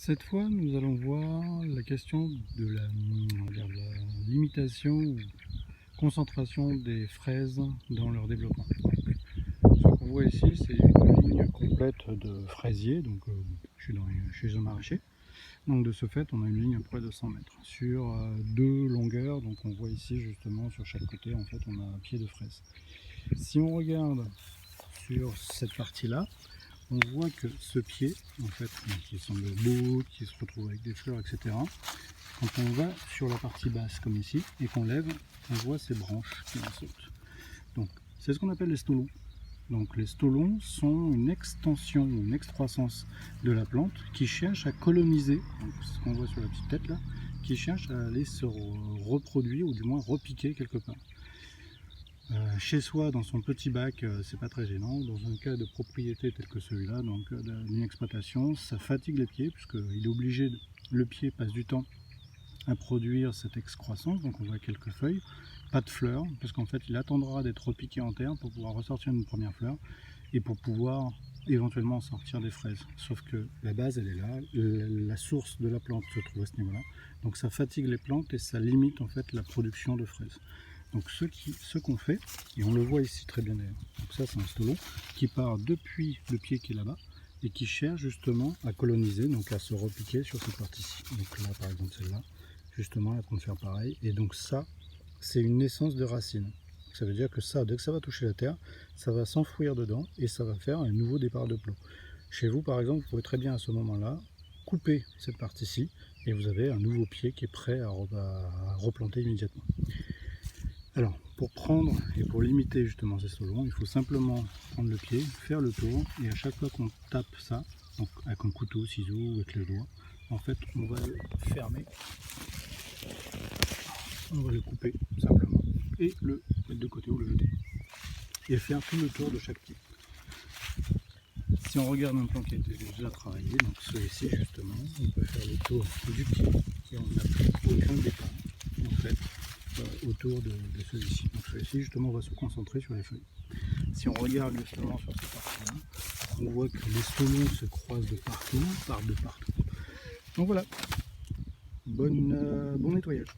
Cette fois, nous allons voir la question de la limitation ou concentration des fraises dans leur développement. Ce qu'on voit ici, c'est une ligne complète de fraisiers, donc je suis chez un maraîcher. Donc de ce fait, on a une ligne à peu près de 100 mètres sur deux longueurs. Donc on voit ici justement sur chaque côté, en fait, on a un pied de fraise. Si on regarde sur cette partie-là, on voit que ce pied, en fait, qui semble beau, qui se retrouve avec des fleurs, etc. Quand on va sur la partie basse, comme ici, et qu'on lève, on voit ces branches qui en sautent. Donc, c'est ce qu'on appelle les stolons. Donc, les stolons sont une extension ou une excroissance de la plante qui cherche à coloniser, ce qu'on voit sur la petite tête là, qui cherche à aller se reproduire ou du moins repiquer quelque part. Chez soi, dans son petit bac, c'est pas très gênant. Dans un cas de propriété tel que celui-là, donc d'une exploitation, ça fatigue les pieds puisqu'il est obligé, le pied passe du temps à produire cette excroissance. Donc on voit quelques feuilles, pas de fleurs, parce qu'en fait il attendra d'être repiqué en terre pour pouvoir ressortir une première fleur et pour pouvoir éventuellement sortir des fraises. Sauf que la base elle est là, la source de la plante se trouve à ce niveau-là. Donc ça fatigue les plantes et ça limite en fait la production de fraises. Donc ce qu'on fait, et on le voit ici très bien d'ailleurs, donc ça c'est un stolon qui part depuis le pied qui est là-bas et qui cherche justement à coloniser, donc à se repiquer sur cette partie-ci. Donc là par exemple celle-là, justement elle va faire pareil, et donc ça c'est une naissance de racine. Ça veut dire que ça, dès que ça va toucher la terre, ça va s'enfouir dedans et ça va faire un nouveau départ de plot. Chez vous par exemple, vous pouvez très bien à ce moment-là couper cette partie-ci et vous avez un nouveau pied qui est prêt à replanter immédiatement. Alors, pour prendre et pour limiter justement ces stolons, il faut simplement prendre le pied, faire le tour, et à chaque fois qu'on tape ça, donc avec un couteau, ciseau ou avec les doigts, en fait on va le fermer, on va le couper simplement, et le mettre de côté ou le jeter, et faire tout le tour de chaque pied. Si on regarde un plan qui a été déjà travaillé, donc celui-ci justement, on peut faire le tour du pied, et on n'a plus aucun départ, en fait, autour de celui-ci. Donc celui-ci justement va se concentrer sur les feuilles. Si on regarde justement sur cette partie-là, on voit que les stolons se croisent de partout, partent de partout. Donc voilà, bon nettoyage.